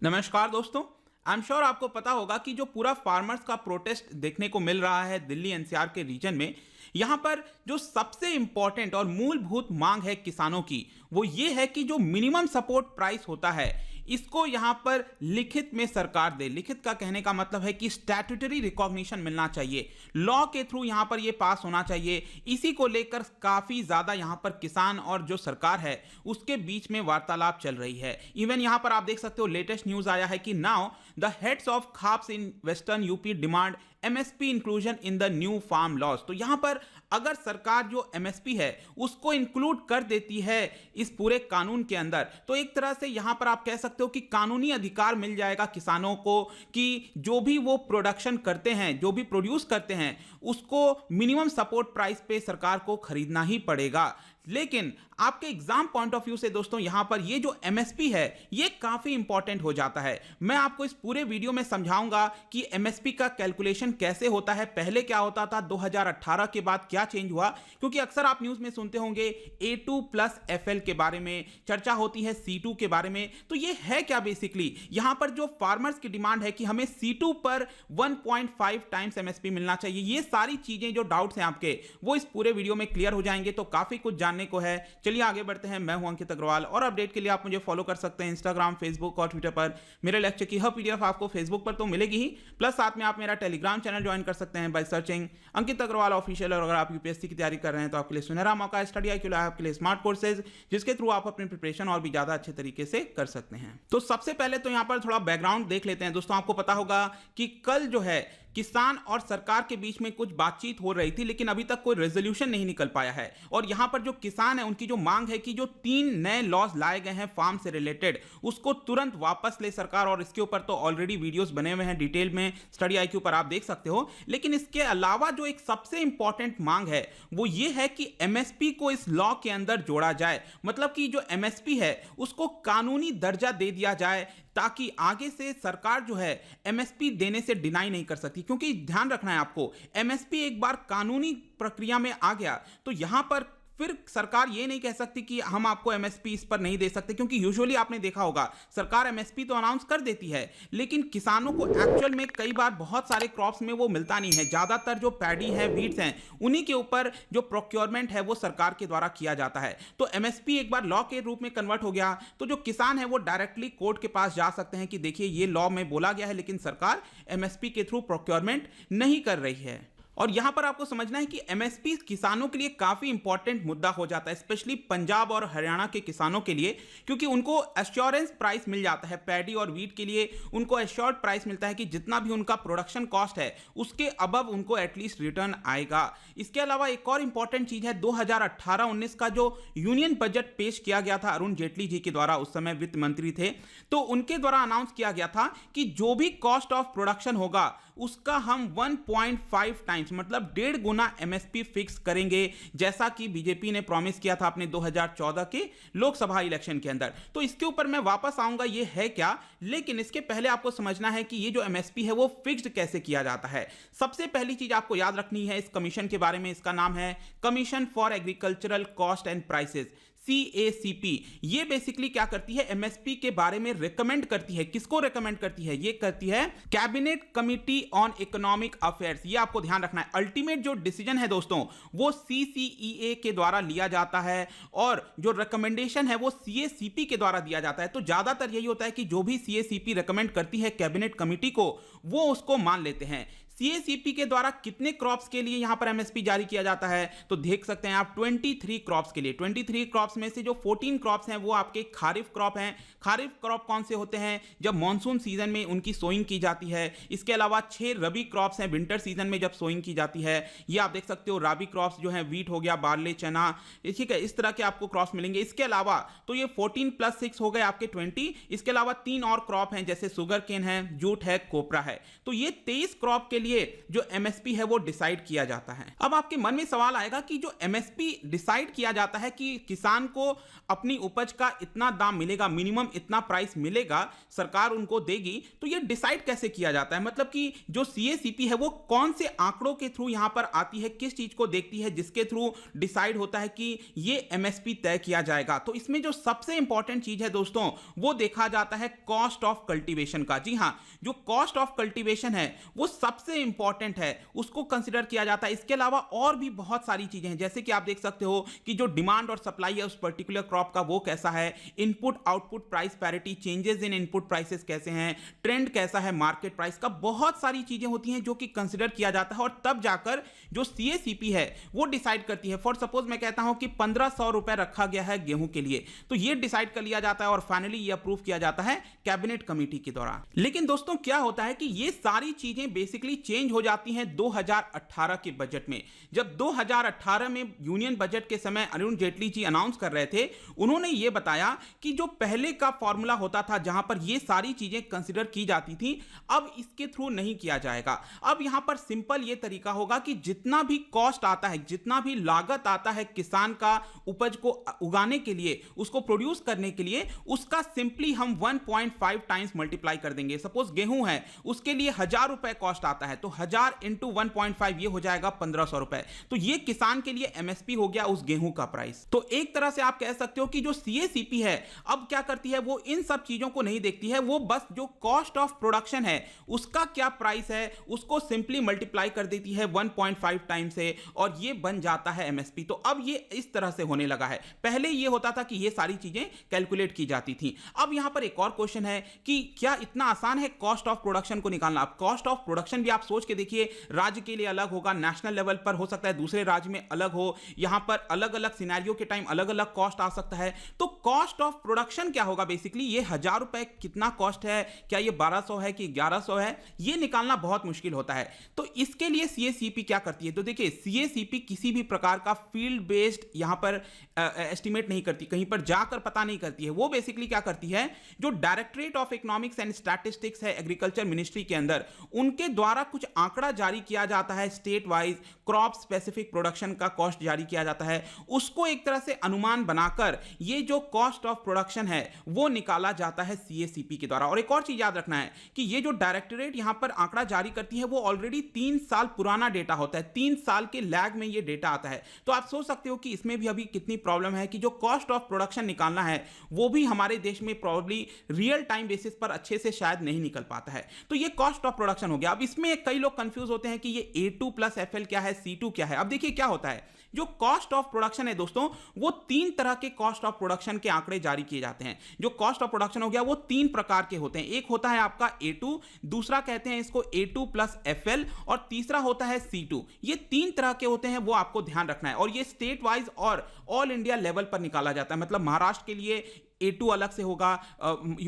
नमस्कार दोस्तों। I am sure आपको पता होगा कि जो पूरा फार्मर्स का प्रोटेस्ट देखने को मिल रहा है दिल्ली एनसीआर के रीजन में, यहाँ पर जो सबसे इंपॉर्टेंट और मूलभूत मांग है किसानों की वो ये है कि जो मिनिमम सपोर्ट प्राइस होता है इसको यहाँ पर लिखित में सरकार दे। लिखित का कहने का मतलब है कि स्टैट्यूटरी रिकॉग्निशन मिलना चाहिए, लॉ के थ्रू यहाँ पर ये पास होना चाहिए। इसी को लेकर काफ़ी ज़्यादा यहाँ पर किसान और जो सरकार है उसके बीच में वार्तालाप चल रही है। इवन यहाँ पर आप देख सकते हो लेटेस्ट न्यूज़ आया है कि now the heads of khaps in western UP demand MSP inclusion in the new farm laws. तो यहां पर अगर सरकार जो एमएसपी है उसको इंक्लूड कर देती है इस पूरे कानून के अंदर, तो एक तरह से यहां पर आप कह सकते हो कि कानूनी अधिकार मिल जाएगा किसानों को कि जो भी वो प्रोडक्शन करते हैं, जो भी प्रोड्यूस करते हैं, उसको मिनिमम सपोर्ट प्राइस पे सरकार को खरीदना ही पड़ेगा। लेकिन आपके एग्जाम पॉइंट ऑफ व्यू से दोस्तों यहां पर ये जो एमएसपी है ये काफी इंपॉर्टेंट हो जाता है। मैं आपको इस पूरे वीडियो में समझाऊंगा कि एमएसपी का कैलकुलेशन कैसे होता है, पहले क्या होता था, 2018 के बाद क्या चेंज हुआ। क्योंकि अक्सर आप न्यूज में सुनते होंगे A2 प्लस FL के बारे में चर्चा होती है, C2 के बारे में। तो ये है क्या बेसिकली, यहां पर जो फार्मर्स की डिमांड है कि हमें C2 पर 1.5 टाइम्स एमएसपी मिलना चाहिए। ये सारी चीजें जो डाउट्स हैं आपके वो इस पूरे वीडियो में क्लियर हो जाएंगे। तो काफी कुछ जानने को है, चलिए आगे बढ़ते हैं। मैं हूं अंकित अग्रवाल और अपडेट के लिए आप मुझे फॉलो कर सकते हैं इंस्टाग्राम, फेसबुक और ट्विटर पर। मेरे लेक्चर की हर पीडीएफ आपको फेसबुक पर तो मिलेगी ही, प्लस साथ में आप मेरा टेलीग्राम चैनल ज्वाइन कर सकते हैं by searching Ankit Agarwal official. और अगर आप यूपीएससी की तैयारी कर रहे हैं तो आपके लिए सुनहरा मौका है, स्टडी IQ आपके लिए स्मार्ट कोर्सेज, जिसके थ्रू आप अपनी प्रिपरेशन और भी ज्यादा अच्छे तरीके से कर सकते हैं। तो सबसे पहले तो यहां पर थोड़ा बैकग्राउंड देख लेते हैं दोस्तों। आपको पता होगा कि कल जो है किसान और सरकार के बीच में कुछ बातचीत हो रही थी, लेकिन अभी तक कोई रेजोल्यूशन नहीं निकल पाया है। और यहां पर जो किसान है उनकी जो मांग है कि जो 3 नए लॉज लाए गए हैं फार्म से रिलेटेड उसको तुरंत वापस ले सरकार। और इसके ऊपर तो ऑलरेडी वीडियोस बने हुए हैं डिटेल में, स्टडी IQ पर आप देख सकते हो। लेकिन इसके अलावा जो एक सबसे इंपॉर्टेंट मांग है वो ये है कि एमएसपी को इस लॉ के अंदर जोड़ा जाए। मतलब कि जो एमएसपी है उसको कानूनी दर्जा दे दिया जाए, ताकि आगे से सरकार जो है एमएसपी देने से डिनाई नहीं कर सकती। क्योंकि ध्यान रखना है आपको, एमएसपी एक बार कानूनी प्रक्रिया में आ गया तो यहां पर फिर सरकार ये नहीं कह सकती कि हम आपको एमएसपी इस पर नहीं दे सकते। क्योंकि यूजुअली आपने देखा होगा सरकार एमएसपी तो अनाउंस कर देती है, लेकिन किसानों को एक्चुअल में कई बार बहुत सारे क्रॉप्स में वो मिलता नहीं है। ज़्यादातर जो पैडी है, वीट्स हैं, उन्हीं के ऊपर जो प्रोक्योरमेंट है वो सरकार के द्वारा किया जाता है। तो एमएसपी एक बार लॉ के रूप में कन्वर्ट हो गया तो जो किसान है वो डायरेक्टली कोर्ट के पास जा सकते हैं कि देखिए ये लॉ में बोला गया है, लेकिन सरकार एमएसपी के थ्रू प्रोक्योरमेंट नहीं कर रही है। और यहां पर आपको समझना है कि एमएसपी किसानों के लिए काफी इंपॉर्टेंट मुद्दा हो जाता है, स्पेशली पंजाब और हरियाणा के किसानों के लिए, क्योंकि उनको एश्योरेंस प्राइस मिल जाता है। पैडी और वीट के लिए उनको एश्योर्ड प्राइस मिलता है कि जितना भी उनका प्रोडक्शन कॉस्ट है उसके अबव उनको एटलीस्ट रिटर्न आएगा। इसके अलावा एक और इंपॉर्टेंट चीज है, 2018-19 का जो यूनियन बजट पेश किया गया था अरुण जेटली जी के द्वारा, उस समय वित्त मंत्री थे, तो उनके द्वारा अनाउंस किया गया था कि जो भी कॉस्ट ऑफ प्रोडक्शन होगा उसका हम 1.5 टाइम्स मतलब 1.5 गुना एमएसपी फिक्स करेंगे, जैसा कि बीजेपी ने प्रॉमिस किया था अपने 2014 के लोकसभा इलेक्शन के अंदर। तो इसके ऊपर मैं वापस आऊंगा ये है क्या, लेकिन इसके पहले आपको समझना है कि ये जो एमएसपी है वो फिक्स्ड कैसे किया जाता है। सबसे पहली चीज आपको याद रखनी है इस कमीशन के बारे में, इसका नाम है commission for agricultural cost and prices, CACP। ये बेसिकली क्या करती है, एमएसपी के बारे में रिकमेंड करती है। किसको रिकमेंड करती है, ये करती है cabinet committee on economic affairs. ये आपको ध्यान रखना है, अल्टीमेट जो डिसीजन है दोस्तों वो CCEA के द्वारा लिया जाता है और जो रिकमेंडेशन है वो CACP के द्वारा दिया जाता है। तो ज्यादातर यही होता है कि जो भी CACP रिकमेंड करती है कैबिनेट कमिटी को, वो उसको मान लेते हैं। CACP के द्वारा कितने क्रॉप्स के लिए यहां पर एमएसपी जारी किया जाता है तो देख सकते हैं आप 23 क्रॉप्स के लिए। 23 क्रॉप्स में से जो 14 क्रॉप्स हैं वो आपके खारिफ क्रॉप हैं। खारिफ क्रॉप कौन से होते हैं, जब मॉनसून सीजन में उनकी सोइंग की जाती है। इसके अलावा 6 रबी क्रॉप्स हैं, विंटर सीजन में जब सोइंग की जाती है। ये आप देख सकते हो, राबी क्रॉप्स जो है वीट हो गया, बार्ले, चना, ठीक है, इस तरह के आपको क्रॉप्स मिलेंगे। इसके अलावा तो ये 14 + 6 हो गए आपके 20। इसके अलावा 3 और क्रॉप हैं जैसे सुगर केन है, जूट है, कोपरा है। तो ये 23 क्रॉप के लिए जो एमएसपी है वो डिसाइड किया जाता है। अब आपके मन में सवाल आएगा कि जो एमएसपी डिसाइड किया जाता है कि किसान को अपनी उपज का इतना दाम मिलेगा, मिनिमम इतना प्राइस मिलेगा, सरकार उनको देगी, तो ये डिसाइड कैसे किया जाता है? मतलब कि जो सीएसीपी है वो कौन से आंकड़ों के थ्रू यहां पर आती है, किस चीज को देखती है जिसके थ्रू डिसाइड होता है कि ये एमएसपी तय किया जाएगा? तो इसमें जो सबसे इंपॉर्टेंट चीज है दोस्तों, वो देखा जाता है कॉस्ट ऑफ कल्टीवेशन का। जी हां, जो कॉस्ट ऑफ कल्टीवेशन है वो सबसे इंपॉर्टेंट है, उसको कंसीडर किया जाता है। इसके अलावा और भी बहुत सारी चीजें हैं, जैसे कि आप देख सकते हो कि जो डिमांड और सप्लाई है उस पर्टिकुलर क्रॉप का वो कैसा है, input output price parity, changes in input prices कैसे हैं, ट्रेंड कैसा है मार्केट प्राइस का, बहुत सारी चीजें होती हैं जो कि कंसीडर किया जाता है और तब जाकर जो सीएसीपी है वो डिसाइड करती है। फॉर सपोज मैं कहता हूं कि 1500 रुपए रखा गया है गेहूं के लिए, तो ये डिसाइड कर लिया जाता है और फाइनली ये अप्रूव किया जाता है कैबिनेट कमेटी के द्वारा। लेकिन दोस्तों क्या होता है कि ये सारी चीजें बेसिकली चेंज हो जाती हैं 2018 के बजट में। जब 2018 में यूनियन बजट के समय अरुण जेटली जी अनाउंस कर रहे थे, उन्होंने ये बताया कि जो पहले का फॉर्मूला होता था जहां पर ये सारी चीजें कंसीडर की जाती थी, अब इसके थ्रू नहीं किया जाएगा। अब यहां पर सिंपल ये तरीका होगा कि जितना भी कॉस्ट आता है, जितना भी लागत आता है किसान का उपज को उगाने के लिए, उसको प्रोड्यूस करने के लिए, उसका सिंपली हम 1.5 टाइम्स मल्टीप्लाई कर देंगे। सपोज गेहूं है, उसके लिए 1000 रुपए कॉस्ट आता है, तो 1000 इंटू 1.5 ये हो जाएगा 1500 रुपए। तो ये किसान के लिए एमएसपी हो गया उस गेहूं का प्राइस। तो एक तरह से आप कह सकते हो कि जो सीएसीपी है अब क्या करती है, वो इन सब चीजों को नहीं देखती है, वो बस जो कॉस्ट ऑफ प्रोडक्शन है उसका क्या प्राइस है उसको सिंपली मल्टीप्लाई कर देती है 1.5 टाइम से और ये बन जाता है एमएसपी। तो अब ये इस तरह से होने लगा है। पहले ये होता था कि ये सारी चीजें कैलकुलेट की जाती थी। अब यहां पर एक और क्वेश्चन है कि क्या इतना आसान है कॉस्ट ऑफ प्रोडक्शन को निकालना? अब कॉस्ट ऑफ प्रोडक्शन भी आप सोच के देखिए, राज्य के लिए अलग होगा, नेशनल लेवल पर हो सकता है दूसरे राज्य में अलग हो, यहां पर अलग अलग सिनेरियो के टाइम अलग अलग कॉस्ट आ सकता है। तो कॉस्ट ऑफ प्रोडक्शन क्या होगा? बेसिकली ये 1000 रुपए कितना कॉस्ट है, क्या ये 1200 है कि 1100 है, ये निकालना बहुत मुश्किल होता है। तो इसके लिए सीएसीपी क्या करती है? तो देखिए, सीएसीपी किसी भी प्रकार का फील्ड बेस्ड यहां पर एस्टिमेट नहीं करती, कहीं पर जाकर पता नहीं करती है। वो बेसिकली क्या करती है, जो directorate of economics and statistics है एग्रीकल्चर मिनिस्ट्री के अंदर, उनके द्वारा कुछ आंकड़ा जारी किया जाता है, state wise crop specific production का कॉस्ट जारी किया जाता है, उसको एक तरह से अनुमान बनाकर ये जो कॉस्ट ऑफ प्रोडक्शन है वो निकाला जाता है सीएसीपी के द्वारा। और एक और चीज याद रखना है कि ये जो डायरेक्टरेट यहां पर आंकड़ा जारी करती है वो ऑलरेडी 3 साल पुराना डेटा होता है, 3 साल के लैग में ये डेटा आता है। तो आप सोच सकते हो कि इसमें भी अभी कितनी प्रॉब्लम है कि जो कॉस्ट ऑफ प्रोडक्शन निकालना है वो भी हमारे देश में प्रॉब्ली रियल टाइम बेसिस पर अच्छे से शायद नहीं निकल पाता है। तो ये कॉस्ट ऑफ प्रोडक्शन हो गया। अब इसमें कई लोग कंफ्यूज होते हैं कि ये A2 प्लस FL क्या है, C2 क्या है। अब देखिए क्या होता है, जो कॉस्ट ऑफ प्रोडक्शन है दोस्तों, वो 3 तरह के कॉस्ट ऑफ प्रोडक्शन के आंकड़े जारी किए जाते हैं। जो कॉस्ट ऑफ प्रोडक्शन हो गया वो 3 प्रकार के होते हैं। एक होता है आपका A2, दूसरा कहते हैं इसको A2 प्लस FL और तीसरा होता है C2। ये 3 तरह के होते हैं, वो आपको ध्यान रखना है। और ये स्टेट वाइज और ऑल इंडिया लेवल पर निकाला जाता है। मतलब महाराष्ट्र के लिए A2 अलग से होगा,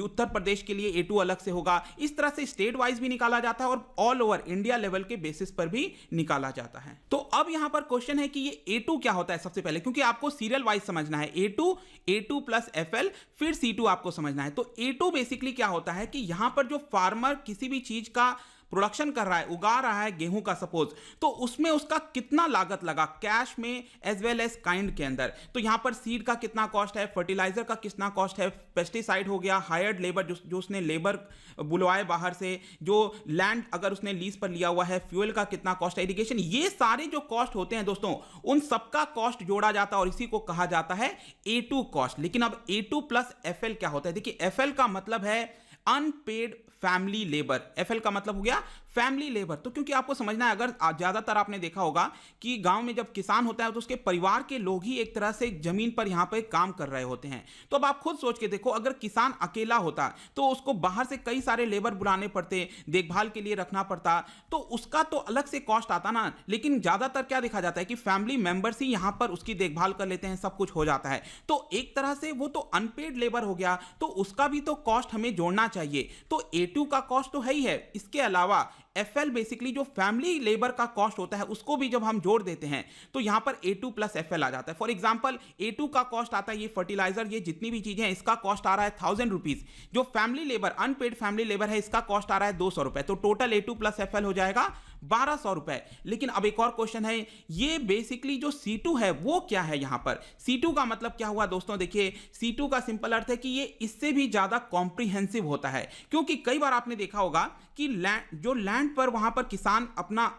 उत्तर प्रदेश के लिए A2 अलग से होगा, इस तरह से स्टेट वाइज भी निकाला जाता है और ऑल ओवर इंडिया लेवल के बेसिस पर भी निकाला जाता है। तो अब यहां पर क्वेश्चन है कि ये A2 क्या होता है सबसे पहले, क्योंकि आपको सीरियल वाइज समझना है। A2 प्लस FL फिर C2 आपको समझना है। तो A2 बेसिकली क्या होता है कि यहां पर जो फार्मर किसी भी चीज का प्रोडक्शन कर रहा है, उगा रहा है गेहूं का सपोज, तो उसमें उसका कितना लागत लगा कैश में एज वेल एज काइंड के अंदर। तो यहां पर सीड का कितना कॉस्ट है, फर्टिलाइजर का कितना कॉस्ट है, पेस्टिसाइड हो गया, हायर्ड लेबर जो उसने लेबर बुलवाए बाहर से, जो लैंड अगर उसने लीज पर लिया हुआ है, फ्यूल का कितना कॉस्ट है, इरिगेशन, ये सारे जो कॉस्ट होते हैं दोस्तों, उन सबका कॉस्ट जोड़ा जाता है और इसी को कहा जाता है A2 कॉस्ट। लेकिन अब A2 प्लस FL क्या होता है? देखिए, FL का मतलब है अनपेड फैमिली लेबर। FL का मतलब हो गया फैमिली लेबर। तो क्योंकि आपको समझना है, अगर ज्यादातर आपने देखा होगा कि गांव में जब किसान होता है तो उसके परिवार के लोग ही एक तरह से जमीन पर यहां पर काम कर रहे होते हैं। तो अब आप खुद सोच के देखो, अगर किसान अकेला होता तो उसको बाहर से कई सारे लेबर बुलाने पड़ते, देखभाल के लिए रखना पड़ता, तो उसका तो अलग से कॉस्ट आता ना। लेकिन ज्यादातर क्या देखा जाता है कि फैमिली मेंबर्स ही यहां पर उसकी देखभाल कर लेते हैं, सब कुछ हो जाता है। तो एक तरह से वो तो अनपेड लेबर हो गया, तो उसका भी तो कॉस्ट हमें जोड़ना चाहिए। तो A2 का कॉस्ट तो है ही है, इसके अलावा FL बेसिकली जो फैमिली लेबर का कॉस्ट होता है उसको भी जब हम जोड़ देते हैं तो यहां पर A2 प्लस FL आ जाता है। फॉर एग्जांपल A2 का कॉस्ट आता है, ये फर्टिलाइजर, ये जितनी भी चीजें हैं, इसका कॉस्ट आ रहा है 1000 रुपीज। जो family labour, unpaid family labour है, इसका कॉस्ट आ रहा है 200 रुपए। तो टोटल A2 प्लस FL हो जाएगा 1200 रुपए। लेकिन अब एक और क्वेश्चन है, ये बेसिकली जो C2 है वो क्या है? यहां पर C2 का मतलब क्या हुआ दोस्तों? देखिए C2 का सिंपल अर्थ है कि ये इससे भी ज्यादा कॉम्प्रिहेंसिव होता है, क्योंकि कई बार आपने देखा होगा कि जो लैंड पर वहां पर किसान अपना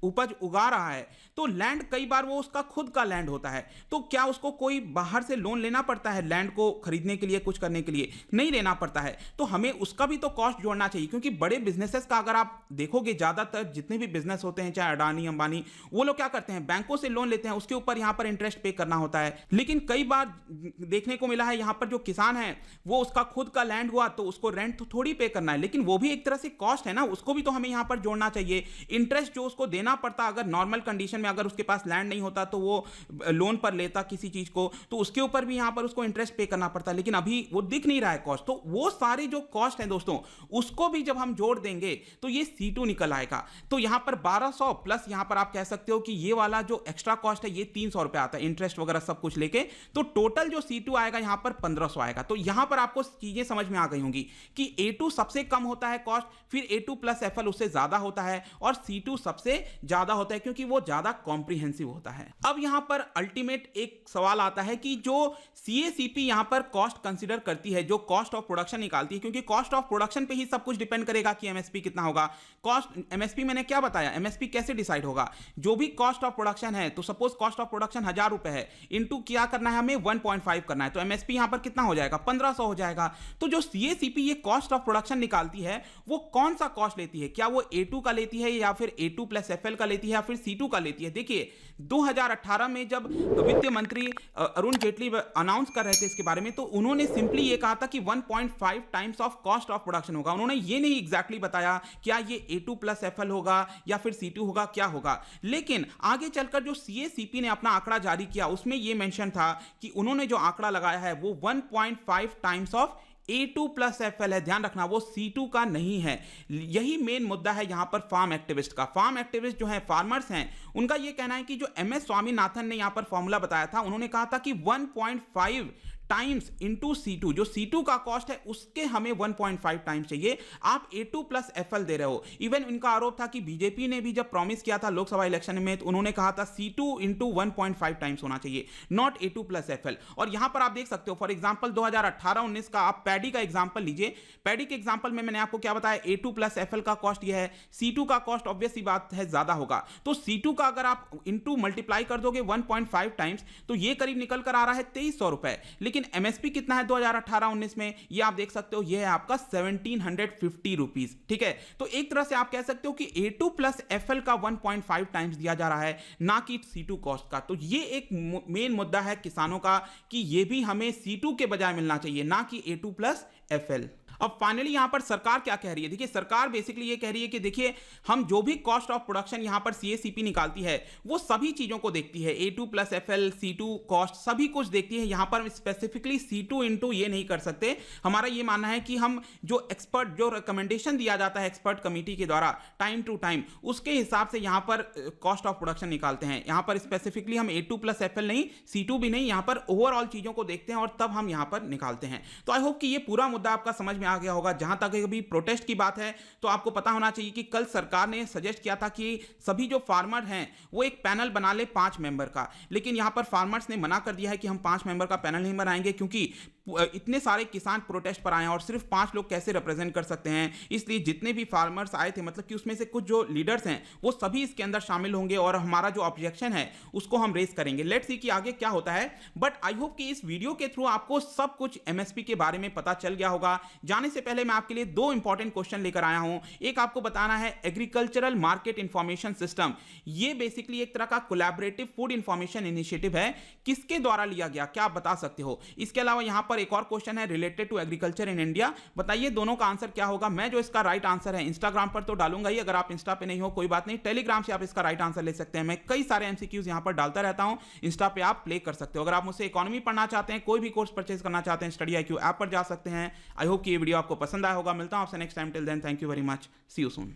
उपज उगा रहा है, तो लैंड कई बार वो उसका खुद का लैंड होता है। तो क्या उसको कोई बाहर से लोन लेना पड़ता है लैंड को खरीदने के लिए, कुछ करने के लिए? नहीं लेना पड़ता है। तो हमें उसका भी तो कॉस्ट जोड़ना चाहिए, क्योंकि बड़े बिजनेसेस का अगर आप देखोगे, ज्यादातर जितने भी बिजनेस होते हैं, चाहे अडानी अंबानी, वो लोग क्या करते हैं, बैंकों से लोन लेते हैं, उसके ऊपर यहां पर इंटरेस्ट पे करना होता है। लेकिन कई बार देखने को मिला है यहां पर जो किसान है वो उसका खुद का लैंड हुआ तो उसको रेंट तो थोड़ी पे करना है, लेकिन वो भी एक तरह से कॉस्ट है ना, उसको भी तो हमें यहां पर जोड़ना चाहिए। इंटरेस्ट जो उसको देना पड़ता, अगर नॉर्मल कंडीशन में अगर उसके पास लैंड नहीं होता तो वो लोन पर लेता किसी चीज को, तो उसके ऊपर भी यहां पर उसको इंटरेस्ट पे करना पड़ता, लेकिन अभी वो दिख नहीं रहा है कॉस्ट। तो वो सारे जो कॉस्ट है दोस्तों, उसको भी जब हम जोड़ देंगे तो ये C2 निकल आएगा। तो यहां पर 1200 प्लस यहां पर आप कह सकते हो कि ये वाला जो एक्स्ट्रा कॉस्ट है ये 300 रुपए आता है, इंटरेस्ट वगैरह सब कुछ लेके। तो टोटल जो C2 आएगा यहां पर 1500 आएगा। तो यहां पर आपको चीजें समझ में आ गई होंगी कि A2 सबसे कम होता है कॉस्ट, फिर A2 प्लस FL उससे ज्यादा होता है, और C2 सबसे ज्यादा होता है क्योंकि वो ज्यादा कॉम्प्रिहेंसिव होता है। अब यहां पर अल्टीमेट एक सवाल आता है कि जो CACP यहां पर कॉस्ट कंसीडर करती है, जो कॉस्ट ऑफ प्रोडक्शन निकालती है, क्योंकि कॉस्ट ऑफ प्रोडक्शन पे ही सब कुछ डिपेंड करेगा कि MSP कितना होगा। कॉस्ट MSP मैंने क्या बताया, MSP कैसे डिसाइड होगा? जो भी कॉस्ट ऑफ प्रोडक्शन है, तो सपोज कॉस्ट ऑफ प्रोडक्शन 1000 रुपए है, इंटू क्या करना है हमें 1.5 करना है, तो MSP यहां पर कितना हो जाएगा, 1500 हो जाएगा। तो जो CACP ये कॉस्ट ऑफ प्रोडक्शन निकालती है वो कौन सा कॉस्ट लेती है? क्या वो A2 का लेती है, या फिर A2 प्लस FL का लेती है, या फिर C2 का लेती है? देखिए 2018 में जब वित्त मंत्री अरुण जेटली अनाउंस कर रहे थे इसके बारे में, तो उन्होंने सिंपली ये कहा था कि 1.5 times of cost of production होगा। उन्होंने ये नहीं एग्जैक्टली बताया क्या ये A2 प्लस FL होगा या फिर C2 होगा, क्या होगा। लेकिन आगे चलकर जो CACP ने अपना आंकड़ा जारी किया उसमें ये मेंशन था कि उन्होंने जो आंकड़ा लगाया है वो 1.5 times of A2 plus FL है। ध्यान रखना वो C2 का नहीं है। यही मेन मुद्दा है यहां पर फार्म एक्टिविस्ट का। फार्म एक्टिविस्ट जो है, फार्मर्स हैं, उनका यह कहना है कि जो MS स्वामीनाथन ने यहां पर फॉर्मूला बताया था, उन्होंने कहा था कि 1.5 टाइम्स इंटू C2, जो C2 का कॉस्ट है उसके हमें 1.5 टाइम्स चाहिए। आप A2 प्लस FL दे रहे हो। इवन इनका आरोप था कि बीजेपी ने भी जब प्रॉमिस किया था लोकसभा इलेक्शन में, तो उन्होंने कहा था C2 इंटू 1.5 टाइम्स होना चाहिए, नॉट A2 प्लस FL। और यहां पर आप देख सकते हो, फॉर एग्जाम्पल 2018-19 का आप पैडी का एग्जाम्पल लीजिए। पैडी के एग्जाम्पल में मैंने आपको क्या बताया, A2 प्लस FL का कॉस्ट यह है, C2 का कॉस्ट ऑब्वियस सी बात है ज्यादा होगा। तो C2 का अगर आप इंटू मल्टीप्लाई कर दोगे 1.5 टाइम्स, तो ये करीब निकल कर आ रहा है 2300 रुपए। लेकिन MSP कितना है 2018-19 में, ये आप देख सकते हो, ये है आपका 1750 रुपीज। ठीक है, तो एक तरह से आप कह सकते हो कि A2 प्लस FL का 1.5 टाइम्स दिया जा रहा है, ना कि C2 कॉस्ट का। तो ये एक मेन मुद्दा है किसानों का कि ये भी हमें C2 के बजाय मिलना चाहिए, ना कि A2 प्लस FL। अब फाइनली यहां पर सरकार क्या कह रही है? देखिए सरकार बेसिकली ये कह रही है कि देखिए हम जो भी कॉस्ट ऑफ प्रोडक्शन यहां पर CACP निकालती है वो सभी चीजों को देखती है, A2 plus FL, C2 cost सभी कुछ देखती है। यहां पर स्पेसिफिकली C2 इंटू ये नहीं कर सकते। हमारा ये मानना है कि हम जो एक्सपर्ट, जो रिकमेंडेशन दिया जाता है एक्सपर्ट कमेटी के द्वारा टाइम टू टाइम, उसके हिसाब से यहां पर कॉस्ट ऑफ प्रोडक्शन निकालते हैं। यहां पर स्पेसिफिकली हम A2 प्लस FL नहीं, C2 भी नहीं, यहां पर ओवरऑल चीजों को देखते हैं और तब हम यहां पर निकालते हैं। तो आई होप कि ये पूरा मुद्दा आपका समझ में आ गया होगा। जहां तक अभी प्रोटेस्ट की बात है, तो आपको पता होना चाहिए कि कल सरकार ने सजेस्ट किया था कि सभी जो फार्मर हैं वो एक पैनल बना ले 5 मेंबर का, लेकिन यहां पर फार्मर्स ने मना कर दिया है कि हम 5 मेंबर का पैनल नहीं बनाएंगे, क्योंकि इतने सारे किसान प्रोटेस्ट पर आए हैं और सिर्फ 5 लोग कैसे रिप्रेजेंट कर सकते हैं। इसलिए जितने भी फार्मर्स आए थे, मतलब कि उसमें से कुछ जो लीडर्स हैं वो सभी इसके अंदर शामिल होंगे और हमारा जो ऑब्जेक्शन है उसको हम रेज करेंगे। लेट्स सी कि आगे क्या होता है। बट आई होप कि इस वीडियो के थ्रू आपको सब कुछ MSP के बारे में पता चल गया होगा। जाने से पहले मैं आपके लिए 2 इंपॉर्टेंट क्वेश्चन लेकर आया हूं। एक आपको बताना है एग्रीकल्चरल मार्केट इंफॉर्मेशन सिस्टम, ये बेसिकली एक तरह का कोलैबोरेटिव फूड इंफॉर्मेशन इनिशिएटिव है, किसके द्वारा लिया गया, क्या आप बता सकते हो? इसके अलावा यहां पर एक और क्वेश्चन है related to agriculture in India. बताइए दोनों का आंसर क्या होगा। मैं जो इसका राइट आंसर है इंस्टाग्राम पर तो डालूंगा ही, अगर आप इंस्टा पे नहीं हो कोई बात नहीं, टेलीग्राम से आप इसका राइट आंसर ले सकते हैं। मैं कई सारे MCQs यहां पर डालता रहता हूं, इंस्टा पे आप प्ले कर सकते हो। अगर आप मुझसे इकोनॉमी पढ़ना चाहते हैं, कोई भी कोर्स परचेज करना चाहते हैं, स्टडी IQ ऐप पर जा सकते हैं। आई होप कि ये वीडियो आपको पसंद आया होगा। मिलता हूं आपसे next time. Till then thank you very much, see you soon.